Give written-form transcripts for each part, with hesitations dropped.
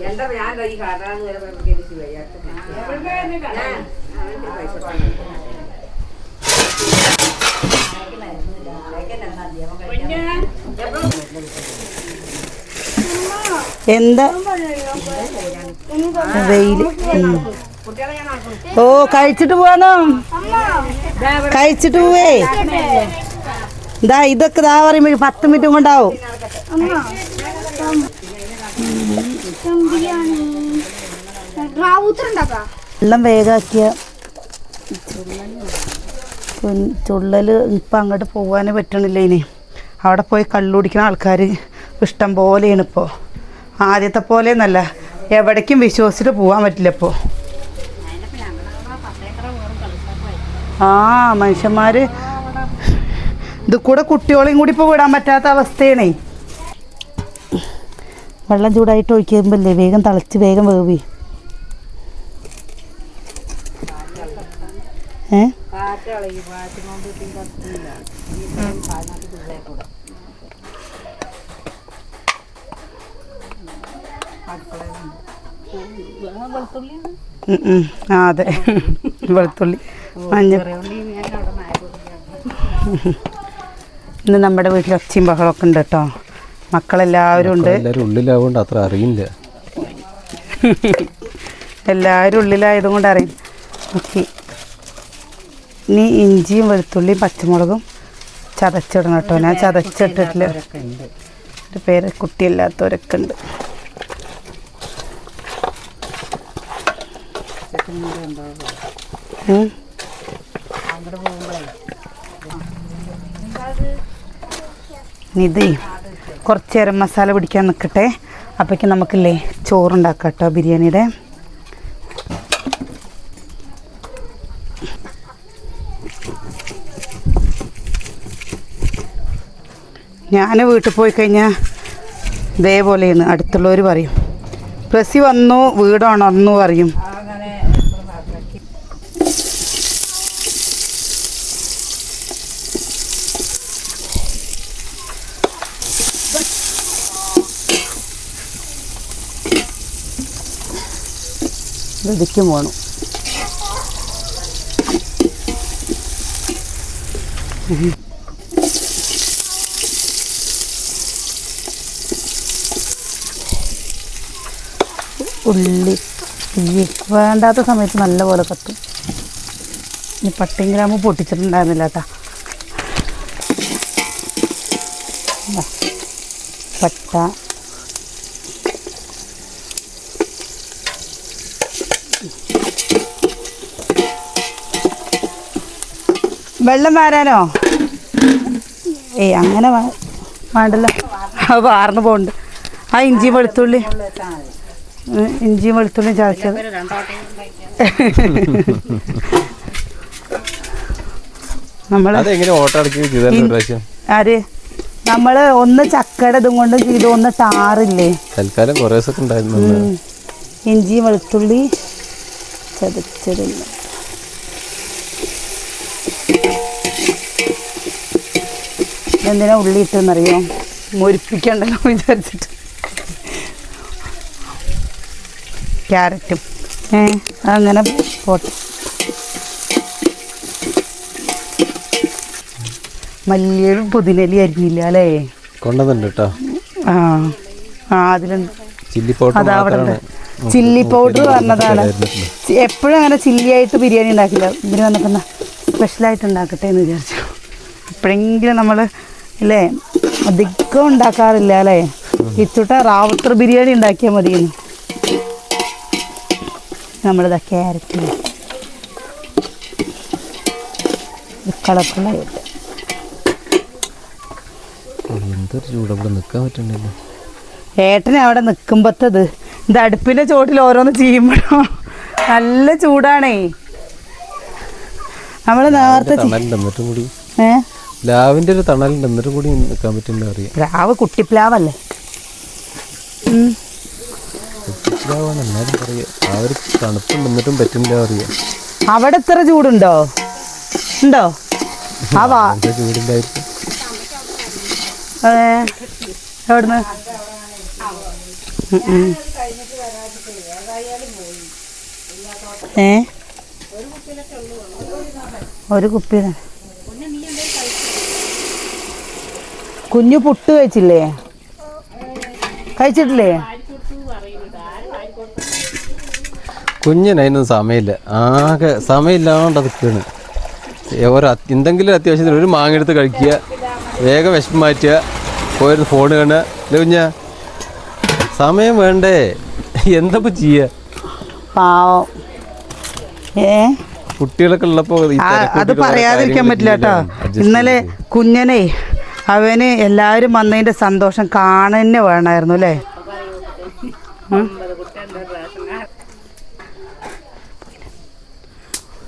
എന്താ ഞാൻ ഈ കടന്ന് എന്താ വെയില് ഓ കഴിച്ചിട്ട് പോവാന്നോ കഴിച്ചിട്ട് പോവേ ഇതാ ഇതൊക്കെ ഇതാ പറയുമ്പോ 10 മിനിറ്റും കൊണ്ടാവും വെള്ളം വേഗാക്കിയ ചുള്ളല് ഇപ്പം അങ്ങോട്ട് പോകാനേ പറ്റണില്ല. ഇനി അവിടെ പോയി കള്ളുടിക്കുന്ന ആൾക്കാർ ഇഷ്ടം പോലെയാണ് ഇപ്പോൾ. ആദ്യത്തെ പോലെ എന്നല്ല, എവിടേക്കും വിശ്വസിച്ചിട്ട് പോകാൻ പറ്റില്ല ഇപ്പോൾ. ആ മനുഷ്യന്മാർ ഇത് കൂടെ കുട്ടികളെയും കൂടി ഇപ്പോൾ വിടാൻ പറ്റാത്ത അവസ്ഥയാണേ. വെള്ളം ചൂടായിട്ട് ഒഴിക്കുമ്പല്ലേ വേഗം തിളച്ച് വേഗം വേവി. അതെ വെളുത്തുള്ളി മഞ്ഞൾ. ഇന്ന് നമ്മുടെ വീട്ടിൽ ഒച്ചയും ബഹളമൊക്കെ ഉണ്ട് കേട്ടോ. മക്കളെല്ലാവരും ഉണ്ട്. ഉള്ളിലാവുകൊണ്ട് അത്ര അറിയില്ല. എല്ലാവരും ഉള്ളിലായതും കൊണ്ട് അറിയും. ഓക്കെ, ഇനി ഇഞ്ചിയും വെളുത്തുള്ളിയും പച്ചമുളകും ചതച്ചിടണം കേട്ടോ. ഞാൻ ചതച്ചിട്ടിട്ടില്ല. ഒരു പേര് കുട്ടിയല്ലാത്തവരൊക്കെ ഉണ്ട്. ഇതേ കുറച്ച് നേരം മസാല പിടിക്കാൻ നിൽക്കട്ടെ. അപ്പോഴേക്കും നമുക്കില്ലേ ചോറുണ്ടാക്കാം കേട്ടോ ബിരിയാണിയുടെ. ഞാൻ വീട്ടിൽ പോയി കഴിഞ്ഞാൽ ഇതേപോലെയാണ്. അടുത്തുള്ളവർ പറയും പ്രസി വന്നു വീട് ഉണർന്നു പറയും. ഇതിക്കും വേണം. ഉള്ളി വേണ്ടാത്ത സമയത്ത് നല്ലപോലെ കത്തും. ഇനി പട്ടയും ഗ്രാമ്പും പൊട്ടിച്ചിട്ടുണ്ടായിരുന്നില്ല കേട്ടോ. പട്ട, വെള്ളം വാരാനോ? അങ്ങനെ വേണ്ടല്ലോ, അത് വാർന്നു പോകുന്നുണ്ട്. ആ ഇഞ്ചിയും വെളുത്തുള്ളിയും ചതച്ചത് ആര് നമ്മള് ഒന്ന് ചക്കയുടെ ഇതും കൊണ്ട് ചെയ്തു, ഒന്ന് ടാറില്ലേ തൽക്കാലം കുറേ ദിവസം ഉണ്ടായിരുന്നു. ഇഞ്ചി വെളുത്തുള്ളി ചതച്ചതില്ല. എന്തിനാ ഉള്ളി ഇട്ടെന്നറിയോ? മുരിപ്പിക്കണ്ടല്ലോ വിചാരിച്ചിട്ട്. ക്യാരറ്റും അങ്ങനെ പോട്ടെ. മല്ലിയിലും പുതിനലി അരിഞ്ഞില്ല അല്ലേ? കൊണ്ടുവന്നുണ്ട് കേട്ടോ. അതിലുണ്ട്. അതവിടെ ചില്ലി പൗഡർ പറഞ്ഞതാണ്. എപ്പോഴും അങ്ങനെ ചില്ലി ആയിട്ട് ബിരിയാണി ഉണ്ടാക്കില്ല. ഇതിന് വന്നപ്പോൾ സ്പെഷ്യലായിട്ട് ഉണ്ടാക്കട്ടെ എന്ന് വിചാരിച്ചു. എപ്പോഴെങ്കിലും നമ്മൾ അല്ലേ അധികം ഉണ്ടാക്കാറില്ല അല്ലേ? ഇച്ചുട്ട റാവത്തർ ബിരിയാണി ഉണ്ടാക്കിയാൽ മതിയെന്ന്. നമ്മളിതാ ക്യാരറ്റ് കളർഫുള്ളായിട്ട് എന്തൊരു ചൂടവിടെ നിൽക്കാൻ പറ്റണ്ടല്ലോ. ഏട്ടനെ അവിടെ നിൽക്കുമ്പോഴത്തത് ഇത് അടുപ്പിൻ്റെ ചോട്ടിൽ ഓരോന്ന് ചെയ്യുമ്പോഴോ നല്ല ചൂടാണേ. നമ്മൾ നേരത്തെ പ്ലാവിന്റെ ഒരു തണലുണ്ട്, എന്നിട്ടും കൂടി നിൽക്കാൻ പറ്റില്ല. അറിയാം, പ്ലാവ് കുട്ടിപ്ലാവല്ലേ? കുട്ടിപ്ലാവാണ് എന്നാലും പറയാ. ആ ഒരു തണുപ്പുണ്ട് എന്നിട്ടും പറ്റില്ല അറിയാം. അവിടെ എത്ര ചൂടുണ്ടോ? ഉണ്ടോ? ചൂടില്ലായിരിക്കും. എവിടുന്ന്? ഒരു കുപ്പി. കുഞ്ഞു പുട്ട് കഴിച്ചില്ലേ? കഴിച്ചിട്ടില്ലേ? കുഞ്ഞിനതിനൊന്നും സമയമില്ല, ആകെ സമയമില്ലാണ്ട് അതൊക്കെയാണ്. എന്തെങ്കിലും അത്യാവശ്യത്തിന് ഒരു മാങ്ങ എടുത്ത് കഴിക്കുക, വേഗം വിശപ്പ് മാറ്റുക, പോയിരുന്ന് ഫോൺ കാണുക. അല്ലേ കുഞ്ഞ? സമയം വേണ്ടേ? എന്തപ്പോൾ ചെയ്യുക? പാവം. കുട്ടികളൊക്കെ ഉള്ളപ്പോൾ അത് പറയാതിരിക്കാൻ പറ്റില്ല കേട്ടോ. ഇന്നലെ കുഞ്ഞനെ അവന് എല്ലാവരും വന്നതിൻ്റെ സന്തോഷം കാണുന്നെ വേണമായിരുന്നു അല്ലേ?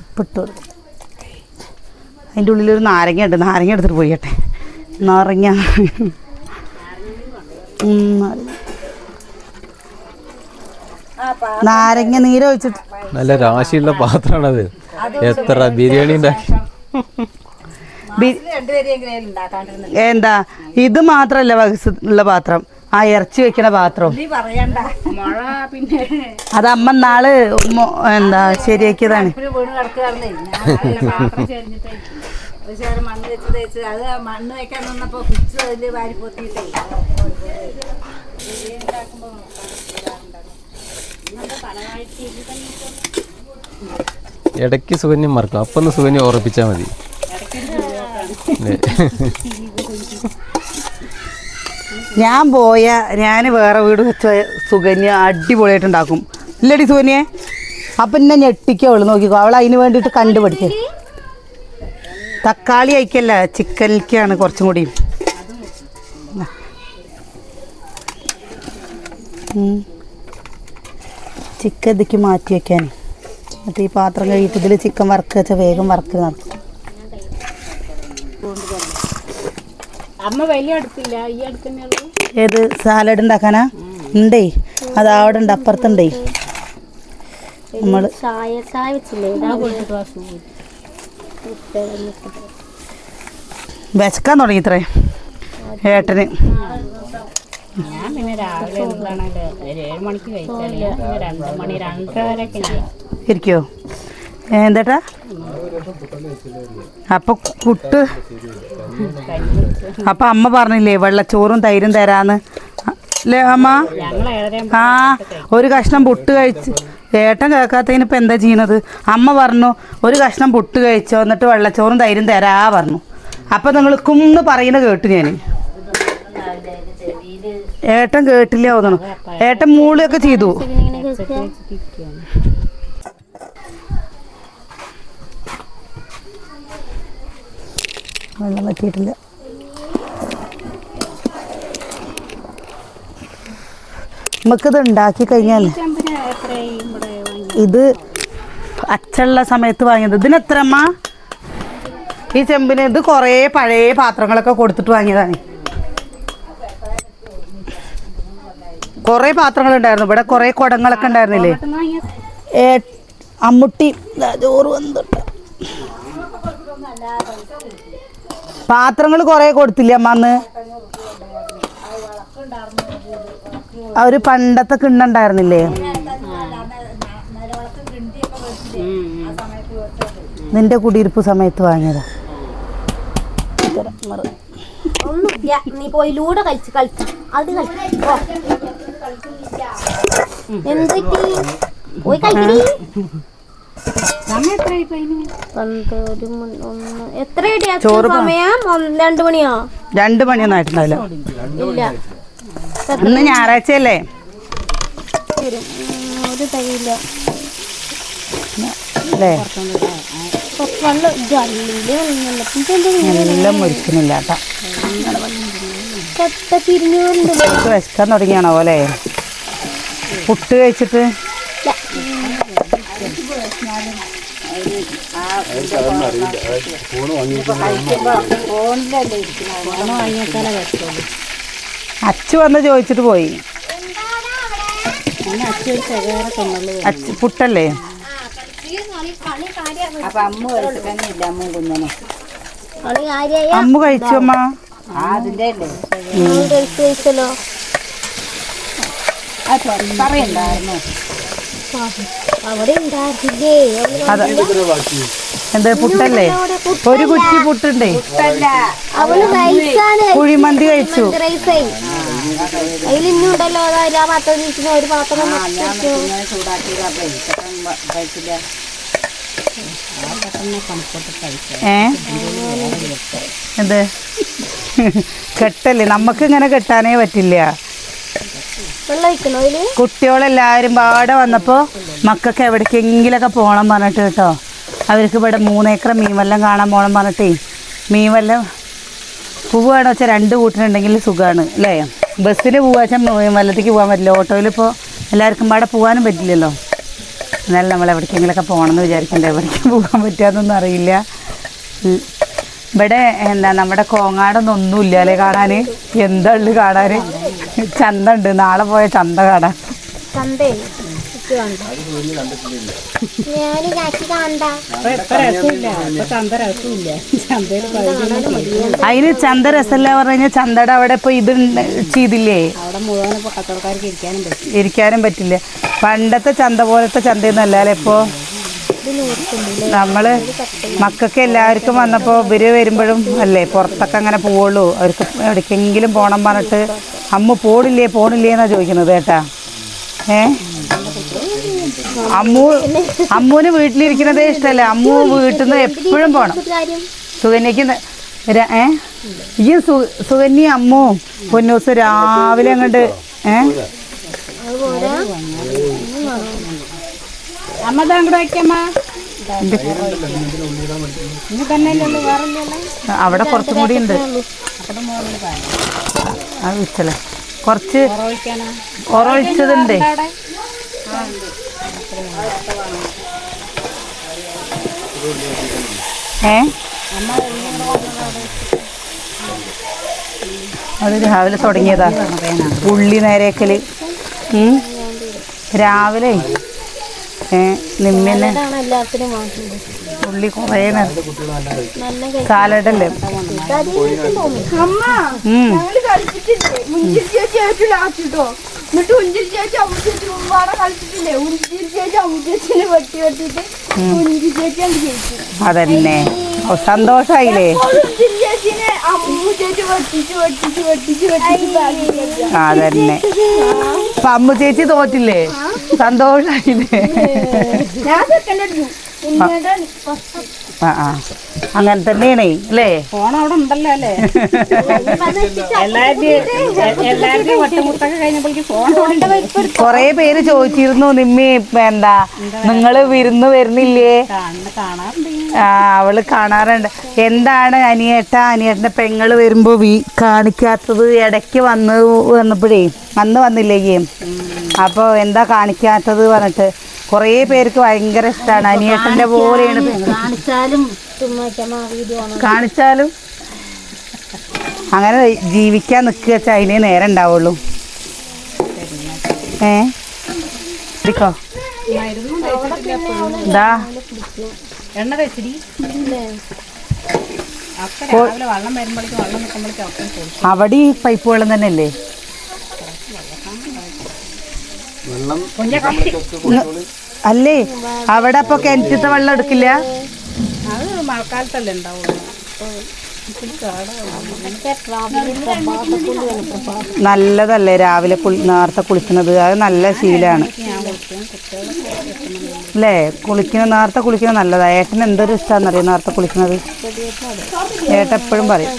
ഉപ്പിട്ട് അതിൻ്റെ ഉള്ളിലൊരു നാരങ്ങ ഉണ്ട്, നാരങ്ങ എടുത്തിട്ട് പോയിട്ടെ. നാരങ്ങ നാരങ്ങ നീര് ഒഴിച്ചിട്ട് നല്ല രാശിയുള്ള പാത്രമാണത്. എത്ര ബിരിയാണി ഉണ്ടാക്കി. എന്താ ഇത് മാത്രല്ല ഉള്ള പാത്രം, ആ ഇറച്ചി വെക്കണ പാത്രം. അത് അമ്മ നാള് എന്താ ശരിയാക്കിയതാണ്. മണ്ണ് വെക്കാൻ നിന്നപ്പോ പിച്ച് അതില് വാരി പൊത്തിയിട്ടേ ഇടയ്ക്ക് സുകന്യം മറക്കും, അപ്പം ഒന്ന് സുകന്യം ഓർപ്പിച്ചാൽ മതി. ഞാൻ വേറെ വീട് വെച്ച സുകന്യ അടിപൊളിയായിട്ടുണ്ടാക്കും. ഇല്ലടി സുകന്യെ? അപ്പം എന്നെ ഞെട്ടിക്കോ അവള്, നോക്കിക്കോ. അവൾ അതിന് വേണ്ടിയിട്ട് കണ്ടുപിടിക്കേ. തക്കാളി അയക്കല്ല, ചിക്കനിലേക്കാണ് കുറച്ചും കൂടി. ചിക്കൻ ഇതിക്ക് മാറ്റി വെക്കാൻ. എന്നിട്ട് ഈ പാത്രം കഴിയിട്ട് ഇതിൽ ചിക്കൻ വറുക്കുക വെച്ചാൽ വേഗം വറുക്കൽ നടക്കും. ഏത് സാലഡ് ഉണ്ടാക്കാനാ? ഉണ്ടേ, അത് അവിടെ ഉണ്ട്, അപ്പുറത്തുണ്ടേ. നമ്മൾ വിശക്കാൻ തുടങ്ങി ഇത്രേ ഏട്ടന്. ഞാൻ പിന്നെ രാവിലെ 7 മണിക്ക് കഴിച്ചാൽ 2 മണി 2:30 വരെയൊക്കെ ഇരിക്കോ? എന്താ അപ്പൊ പുട്ട്? അപ്പൊ അമ്മ പറഞ്ഞില്ലേ വെള്ളച്ചോറും തൈരും തരാന്ന് അല്ലേ അമ്മ? ആ, ഒരു കഷ്ണം പുട്ട് കഴിച്ച് ഏട്ടൻ കേൾക്കാത്തതിന് ഇപ്പം എന്താ ചെയ്യണത്? അമ്മ പറഞ്ഞു ഒരു കഷ്ണം പുട്ട് കഴിച്ചോ, എന്നിട്ട് വെള്ളച്ചോറും തൈരും തരാ പറഞ്ഞു. അപ്പം നിങ്ങൾ കുന്ന് പറയുന്നത് കേട്ടു ഞാൻ. ഏട്ടൻ കേട്ടില്ല തോന്നണം. ഏട്ടൻ മൂളിയൊക്കെ ചെയ്തു. വെള്ളം പറ്റിയിട്ടില്ല. നമുക്കിത് ഉണ്ടാക്കി കഴിഞ്ഞാൽ ഇത് അച്ചുള്ള സമയത്ത് വാങ്ങിയത്. ഇതിനെത്ര അമ്മ ഈ ചെമ്പിന്? ഇത് കുറേ പഴയ പാത്രങ്ങളൊക്കെ കൊടുത്തിട്ട് വാങ്ങിയതാണ്. കുറേ പാത്രങ്ങളുണ്ടായിരുന്നു ഇവിടെ, കുറേ കുടങ്ങളൊക്കെ ഉണ്ടായിരുന്നില്ലേ? അമ്മുട്ടി ചോറ് വന്നിട്ട് പാത്രങ്ങൾ കുറേ കൊടുത്തില്ലേ അമ്മ അന്ന്? ഒരു പണ്ടത്തെ കിണ്ണുണ്ടായിരുന്നില്ലേ? നിന്റെ കുടിയിരിപ്പ് സമയത്ത് വാങ്ങിയതാ. നീ പോയി ലൂടെ കളിച്ച് കളിച്ചു അത് പോയി കളിക്കണി. ചോറ് സമയം 2 മണിയോ? 2 മണിയൊന്നും ആയിട്ടുണ്ടാവില്ല. ഇല്ല, ഇന്ന് ഞായറാഴ്ചയല്ലേ? ഒരു തൈയില്ല അല്ലേ? എല്ലാം മുരിക്കുന്നില്ല കേട്ടോ. വിശക്കാൻ തുടങ്ങിയാണോ പോലെ? പുട്ട് കഴിച്ചിട്ട് അച്ചു വന്ന് ചോദിച്ചിട്ട് പോയി. അച്ചു പുട്ടല്ലേ? അപ്പൊ അമ്മ കഴിച്ചിട്ടില്ല. അമ്മ കുഞ്ഞനെ അമ്മ കഴിച്ചു. അമ്മ അതിന്റെ അല്ലേ കഴിച്ചല്ലോ. പറയണ്ടായിരുന്നു. അവിടെ ഉണ്ടായിരുന്നില്ലേ? അതാ എന്താ പുട്ടല്ലേ? ഒരു കുറ്റി പുട്ടുണ്ടേ. അവള് റൈസാണ് കുഴിമന്തി കഴിച്ചു. റൈസേ അതിൽ ഇന്നുണ്ടല്ലോ. അതായത് ആ പാത്രം ഇരിക്കുന്ന ഒരു പാത്രം എന്ത് കെട്ടല്ലേ? നമുക്ക് ഇങ്ങനെ കെട്ടാനേ പറ്റില്ല. വെള്ളം ഒഴിക്കണോ അതില്? കുട്ടികളെല്ലാവരും പാടെ വന്നപ്പോൾ മക്കൾക്ക് എവിടേക്കെങ്കിലൊക്കെ പോകണം പറഞ്ഞിട്ട് കേട്ടോ. അവർക്ക് ഇവിടെ 3 ഏക്കർ മീൻവെല്ലം കാണാൻ പോകണം പറഞ്ഞിട്ടേ മീൻവെല്ലം പോവുകയാണെന്ന് വെച്ചാൽ 2 കൂട്ടിനുണ്ടെങ്കിൽ സുഖമാണ് അല്ലേ? ബസ്സിന് പോവാച്ചാൽ മീൻവെല്ലത്തേക്ക് പോകാൻ പറ്റില്ല. ഓട്ടോയിലിപ്പോൾ എല്ലാവർക്കും പാടെ പോകാനും പറ്റില്ലല്ലോ. എന്നാലും നമ്മൾ എവിടേക്കെങ്കിലൊക്കെ പോകണമെന്ന് വിചാരിക്കണ്ടേ. എവിടേക്കും പോകാൻ പറ്റുകയെന്നൊന്നും അറിയില്ല. ഇവിടെ എന്താ നമ്മുടെ കോങ്ങാടൊന്നും ഒന്നുമില്ല അല്ലേ കാണാൻ? എന്താ ഉള്ളു കാണാൻ? ചന്ത ഉണ്ട്. നാളെ പോയ ചന്ത കാണാൻ. അതിന് ചന്ത രസമല്ല പറഞ്ഞു കഴിഞ്ഞാൽ ചന്തയുടെ അവിടെ ഇപ്പൊ ഇത് ചെയ്തില്ലേ? ഇരിക്കാനും പറ്റില്ല. പണ്ടത്തെ ചന്ത പോലത്തെ ചന്തയൊന്നും അല്ലേ ഇപ്പൊ. നമ്മള് മക്കൾക്ക് എല്ലാവർക്കും വന്നപ്പോ ഇവര് വരുമ്പോഴും അല്ലേ പുറത്തൊക്കെ അങ്ങനെ പോവുള്ളൂ. അവർക്ക് എവിടേക്കെങ്കിലും പോണം പറഞ്ഞിട്ട് പോണില്ലേ എന്നാ ചോദിക്കുന്നത് കേട്ടാ. അമ്മൂന് വീട്ടിലിരിക്കുന്നതേ ഇഷ്ടമല്ല. അമ്മു വീട്ടിൽ നിന്ന് എപ്പോഴും പോണം. സുകന്യക്ക് ഈ സുകന്യ അമ്മു പൊന്നൂസ് രാവിലെ അങ്ങോട്ട് അവിടെ കുറച്ചും കൂടി ഉണ്ട്. അത് വെച്ചല്ലേ കുറച്ച് ഒറൊഴിച്ചതുണ്ട്. അത് രാവിലെ തുടങ്ങിയതാ ഉള്ളി നേരേക്കല്. രാവിലെ നിമ്മന്നെ ഉള്ളി കുറേ സാലഡല്ലേ. എന്നിട്ട് ഉഞ്ചിരി ചേച്ചി അമ്മ ചേച്ചി മുമ്പാടെ കളിച്ചിട്ടില്ലേ? ഉഞ്ചിരി ചേച്ചി അമ്മ ചേച്ചിനെ വെട്ടിട്ട് ഉഞ്ചിരി ചേച്ചി അങ്ങ് ജയിച്ചു. അതന്നെ സന്തോഷായില്ലേ? ഉഞ്ചിരി ചേച്ചിനെ അമ്മു ചേച്ചി വെട്ടിച്ച് അതന്നെ. അപ്പൊ അമ്മു ചേച്ചി തോറ്റില്ലേ? സന്തോഷായില്ലേ? ഞാൻ സെക്കൻഡ് അടിച്ചു. അങ്ങനെ തന്നെയാണ് അല്ലേ? ഫോൺ അവിടെ ഉണ്ടല്ലോ അല്ലേ? കൊറേ പേര് ചോദിച്ചിരുന്നു നിമ്മി എന്താ നിങ്ങള് വിരുന്ന് വരുന്നില്ലേ? അവള് കാണാറുണ്ട്. എന്താണ് അനിയേട്ടന്റെ പെങ്ങള് വരുമ്പോ കാണിക്കാത്തത്? ഇടയ്ക്ക് വന്നപ്പോഴേ അന്ന് വന്നില്ലേ? അപ്പൊ എന്താ കാണിക്കാത്തത് പറഞ്ഞിട്ട് കുറേ പേർക്ക് ഭയങ്കര ഇഷ്ടമാണ്. അനിയേട്ടന്റെ പോലെയാണ്. കാണിച്ചാലും അങ്ങനെ ജീവിക്കാൻ നിൽക്കുക വെച്ചാൽ അതിനേ നേരം ഉണ്ടാവുള്ളൂ. എടുക്കോ എന്താ എണ്ണ വെച്ചിരി അവിടെ ഈ പൈപ്പ് വെള്ളം തന്നെ അല്ലേ? അല്ലേ അവിടെ അപ്പൊ കിണറ്റത്തെ വെള്ളം എടുക്കില്ല? അത് മഴക്കാലത്തല്ലേ ഉണ്ടാവുള്ളൂ. നല്ലതല്ലേ രാവിലെ നേരത്തെ കുളിക്കുന്നത്? അത് നല്ല ശീലമാണ് അല്ലേ? നേരത്തെ കുളിക്കുന്നത് നല്ലതാണ്. ഏട്ടന് എന്തൊരു ഇഷ്ടമാണെന്നറിയാം നേരത്തെ കുളിക്കുന്നത്. ഏട്ടൻ എപ്പോഴും പറയും.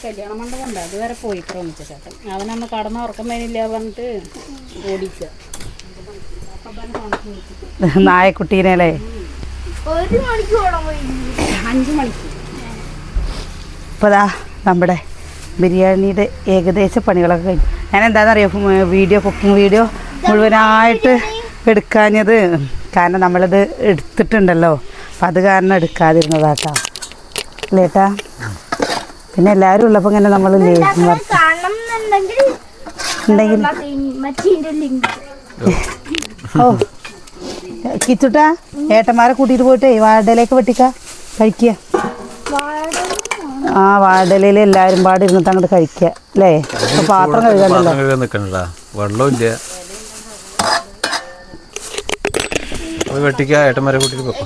കല്യാണ മണ്ഡപം അതുവരെ പോയി പ്രമിച്ച ചേട്ടൻ. അവനന്ന് കടന്ന ഉറക്കം വരില്ല പറഞ്ഞിട്ട് ഓടിച്ച നായക്കുട്ടീനെ അല്ലേ? 1 മണിക്ക് 5 മണിക്ക്. ഇപ്പോൾ ദാ നമ്മുടെ ബിരിയാണിയുടെ ഏകദേശ പണികളൊക്കെ കഴിഞ്ഞു. ഞാൻ എന്താണെന്നറിയോ കുക്കിംഗ് വീഡിയോ മുഴുവനായിട്ട് എടുക്കാഞ്ഞത് കാരണം നമ്മളിത് എടുത്തിട്ടുണ്ടല്ലോ. അപ്പം അത് കാരണം എടുക്കാതിരുന്നതാട്ടോ അല്ലേട്ടാ. പിന്നെ എല്ലാവരും ഉള്ളപ്പോൾ ഇങ്ങനെ നമ്മൾ ഉണ്ടെങ്കിൽ ഓ കിച്ചുട്ടാ ഏട്ടന്മാരെ കൂട്ടിയിട്ട് പോയിട്ടേ വാഴയിലേക്ക് വെട്ടിക്ക കഴിക്കുക. ആ വാഴയിലയിൽ എല്ലാവരും പാടെ ഇരുന്നിട്ട് അങ്ങോട്ട് കഴിക്കുക അല്ലേ? അപ്പോൾ പാത്രം കഴുകാനല്ലോ നിൽക്കണടാ, വെള്ളമില്ല. വെട്ടിക്ക, ഏട്ടന്മാരെ കൂട്ടിയിട്ട് പോക്കോ.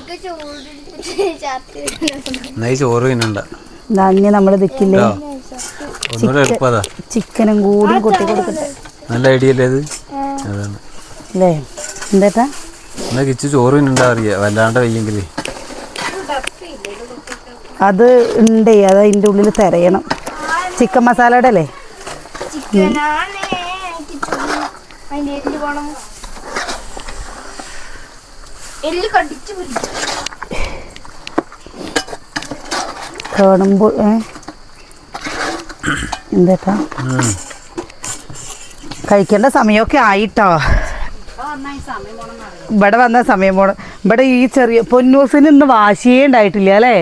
എന്നാ ചോറ് തിന്നണ്ട. ഇനി നമ്മൾ ഇതിക്കില്ലേ ഒന്നുകൂടെ എളുപ്പതാ, ചിക്കനും കൂടി കൊട്ടി കൊടുക്കട്ടെ. നല്ല ഐഡിയ അല്ലേ അത്? അതാണ് അല്ലേ എന്താ എന്നാ കിച്ചു ചോറ് തിന്നണ്ടാ അറിയാ, വല്ലാണ്ട് വയ്യെങ്കിൽ. അത് ഉണ്ടേ, അത് അതിൻ്റെ ഉള്ളിൽ തിരയണം. ചിക്കൻ മസാലയുടെ അല്ലേ? കാണുമ്പോൾ എന്താ കഴിക്കേണ്ട സമയമൊക്കെ ആയിട്ടോ. ഇവിടെ വന്ന സമയം പോണം. ഇവിടെ ഈ ചെറിയ പൊന്നൂസിന് ഇന്ന് വാശിയേ ഉണ്ടായിട്ടില്ല അല്ലേ?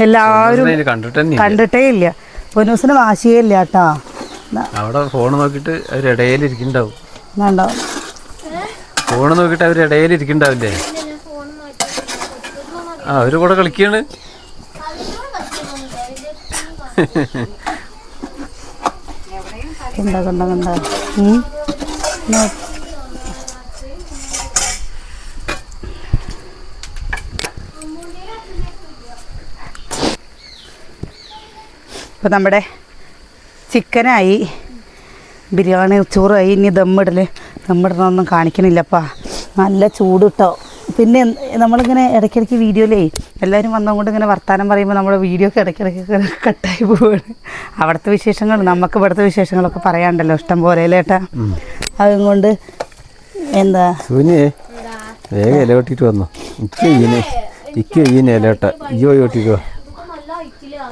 എല്ലാവരും കണ്ടിട്ടേ ഇല്ല. പൊന്നൂസിന് വാശിയേ ഇല്ല കേട്ടോ. അവിടെ ഫോൺ നോക്കിയിട്ട് അവരിടയിലിരിക്കുന്നുണ്ടാവും. വേണ്ടോ ഫോൺ നോക്കിയിട്ട് അവരിടയിലിരിക്കുന്നുണ്ടാവില്ലേ? ആ അവര് കൂടെ കളിക്കാണ്. കണ്ട കണ്ട കണ്ട ഇപ്പം നമ്മുടെ ചിക്കനായി, ബിരിയാണി ചോറായി. ഇനി ദമ്മിടണമൊന്നും കാണിക്കണില്ലപ്പാ, നല്ല ചൂട് കിട്ടോ. പിന്നെ നമ്മളിങ്ങനെ ഇടയ്ക്കിടയ്ക്ക് വീഡിയോയിലേ എല്ലാവരും വന്നതുകൊണ്ട് ഇങ്ങനെ വർത്താനം പറയുമ്പോൾ നമ്മുടെ വീഡിയോ ഒക്കെ ഇടയ്ക്കിടയ്ക്ക് കട്ടായി പോവുകയാണ്. അവിടുത്തെ വിശേഷങ്ങൾ നമുക്ക് ഇവിടുത്തെ വിശേഷങ്ങളൊക്കെ പറയാണ്ടല്ലോ ഇഷ്ടം പോലെ അല്ലേ ഏട്ടാ? അതുകൊണ്ട് എന്താ വേഗം ഇല വെട്ടിട്ട് വന്നു. ഇലേട്ട ഇയ്യോട്ടിക്കോ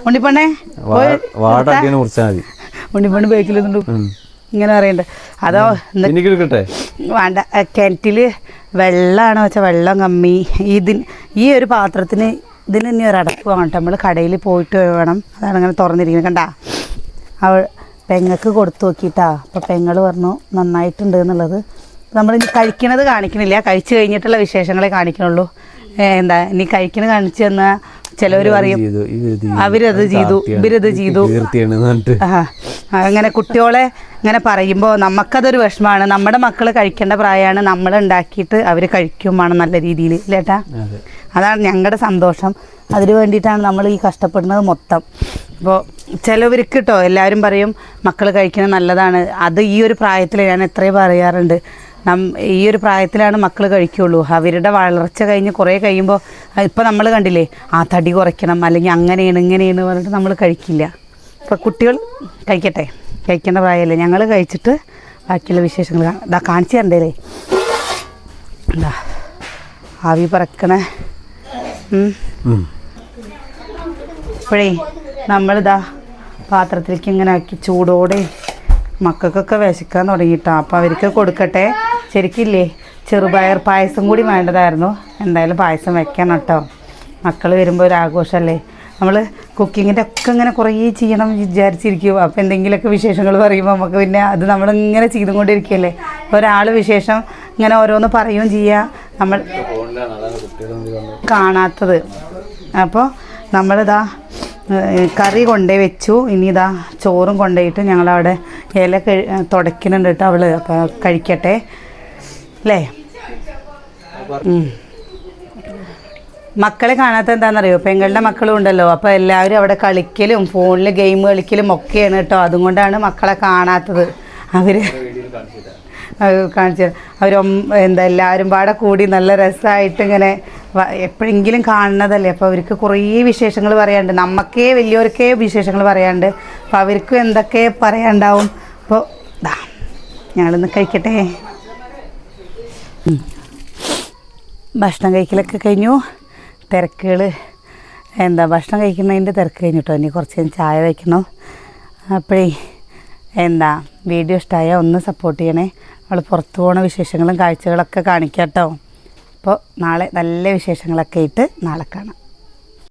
ഉണ്ണിപ്പണ്ണേ വാടാക്കിയാണ് മുറിച്ചാൽ മതി. ഉണ്ണിപ്പണ്ണ് ബേക്കിലുണ്ട് ഇങ്ങനെ പറയണ്ടേ. അതോ വേണ്ട, കിണറ്റിൽ വെള്ളമാണ് വെച്ചാൽ വെള്ളം കമ്മി. ഈ ഒരു പാത്രത്തിന് ഇതിന് ഇനി ഒരടപ്പ് വേണം. നമ്മൾ കടയിൽ പോയിട്ട് വേണം. അതാണ് അങ്ങനെ തുറന്നിരിക്കുന്നത്. കണ്ടാ പെങ്ങൾക്ക് കൊടുത്തു നോക്കിയിട്ടാ. അപ്പോൾ പെങ്ങൾ പറഞ്ഞു നന്നായിട്ടുണ്ട് എന്നുള്ളത്. നമ്മളിനി കഴിക്കണത് കാണിക്കണില്ല, കഴിച്ചു കഴിഞ്ഞിട്ടുള്ള വിശേഷങ്ങളെ കാണിക്കണുള്ളൂ. എന്താ ഇനി കഴിക്കണ കാണിച്ചു തന്നാൽ ചിലവർ പറയും അവരത് ചെയ്തു ഇവരത് ചെയ്തു. അങ്ങനെ കുട്ടികളെ ഇങ്ങനെ പറയുമ്പോൾ നമുക്കതൊരു വിഷമമാണ്. നമ്മുടെ മക്കൾ കഴിക്കേണ്ട പ്രായമാണ്, നമ്മൾ ഉണ്ടാക്കിയിട്ട് അവർ കഴിക്കും വേണം നല്ല രീതിയിൽ ഇല്ലേട്ടാ. അതാണ് ഞങ്ങളുടെ സന്തോഷം. അതിന് വേണ്ടിയിട്ടാണ് നമ്മൾ ഈ കഷ്ടപ്പെടുന്നത് മൊത്തം. അപ്പോൾ ചിലവർക്ക് കേട്ടോ എല്ലാവരും പറയും മക്കൾ കഴിക്കുന്നത് നല്ലതാണ്. അത് ഈ ഒരു പ്രായത്തിൽ ഞാൻ എത്രയും പറയാറുണ്ട്, ഈ ഒരു പ്രായത്തിലാണ് മക്കൾ കഴിക്കുകയുള്ളൂ. അവരുടെ വളർച്ച കഴിഞ്ഞ് കുറേ കഴിയുമ്പോൾ ഇപ്പോൾ നമ്മൾ കണ്ടില്ലേ ആ തടി കുറയ്ക്കണം അല്ലെങ്കിൽ അങ്ങനെയാണ് ഇങ്ങനെയാണ് പറഞ്ഞിട്ട് നമ്മൾ കഴിക്കില്ല. അപ്പോൾ കുട്ടികൾ കഴിക്കട്ടെ, കഴിക്കേണ്ട പ്രായമല്ലേ. ഞങ്ങൾ കഴിച്ചിട്ട് ബാക്കിയുള്ള വിശേഷങ്ങൾ ഇതാ കാണിച്ചു തരണ്ടേ. എന്താ ആവി പറക്കണേ. ഇപ്പോഴേ നമ്മളിതാ പാത്രത്തിലേക്ക് ഇങ്ങനെ ആക്കി ചൂടോടെ മക്കൾക്കൊക്കെ വിശക്കാൻ തുടങ്ങിയിട്ടാണ്. അപ്പോൾ അവർക്ക് കൊടുക്കട്ടെ. ശരിക്കില്ലേ ചെറുപയർ പായസം കൂടി വേണ്ടതായിരുന്നു. എന്തായാലും പായസം വെക്കണം കേട്ടോ. മക്കൾ വരുമ്പോൾ ഒരു ആഘോഷമല്ലേ. നമ്മൾ കുക്കിങ്ങിൻ്റെ ഒക്കെ ഇങ്ങനെ കുറേ ചെയ്യണം വിചാരിച്ചിരിക്കും. അപ്പോൾ എന്തെങ്കിലുമൊക്കെ വിശേഷങ്ങൾ പറയുമ്പോൾ നമുക്ക് പിന്നെ അത് നമ്മളിങ്ങനെ ചെയ്തുകൊണ്ടിരിക്കുകയല്ലേ. ഒരാൾ വിശേഷം ഇങ്ങനെ ഓരോന്ന് പറയുകയും ചെയ്യുക, നമ്മൾ കാണാത്തത്. അപ്പോൾ നമ്മളിതാ കറി കൊണ്ടേ വെച്ചു. ഇനി ഇതാ ചോറും കൊണ്ടുപോയിട്ട് ഞങ്ങളവിടെ ഇല തുടയ്ക്കുന്നുണ്ട് കേട്ടോ അവൾ. അപ്പോൾ കഴിക്കട്ടെ അല്ലേ. മക്കളെ കാണാത്ത എന്താണെന്നറിയോ, പെങ്ങളുടെ മക്കളും ഉണ്ടല്ലോ. അപ്പോൾ എല്ലാവരും അവിടെ കളിക്കലും ഫോണിൽ ഗെയിം കളിക്കലും ഒക്കെയാണ് കേട്ടോ. അതുകൊണ്ടാണ് മക്കളെ കാണാത്തത്. അവർ കാണിച്ചു എന്താ എല്ലാവരും പാടെ കൂടി നല്ല രസമായിട്ട് ഇങ്ങനെ എപ്പോഴെങ്കിലും കാണുന്നതല്ലേ. അപ്പോൾ അവർക്ക് കുറേ വിശേഷങ്ങൾ പറയാനുണ്ട്. നമുക്കേ വലിയവർക്കേ വിശേഷങ്ങൾ പറയാനുണ്ട്. അപ്പോൾ അവർക്കും എന്തൊക്കെ പറയാനുണ്ടാവും. അപ്പോൾ ഞങ്ങളിന്ന് കഴിക്കട്ടെ. ഭക്ഷണം കഴിക്കലൊക്കെ കഴിഞ്ഞു. തിരക്കുകൾ എന്താ ഭക്ഷണം കഴിക്കുന്നതിൻ്റെ തിരക്ക് കഴിഞ്ഞു കേട്ടോ. ഇനി കുറച്ച് ചായ വയ്ക്കണം. അപ്പോഴേ എന്താ വീഡിയോ ഇഷ്ടമായാൽ ഒന്ന് സപ്പോർട്ട് ചെയ്യണേ. നമ്മൾ പുറത്തു പോകുന്ന വിശേഷങ്ങളും കാഴ്ചകളൊക്കെ കാണിക്കാം കേട്ടോ. അപ്പോൾ നാളെ നല്ല വിശേഷങ്ങളൊക്കെ ആയിട്ട് നാളെ കാണാം.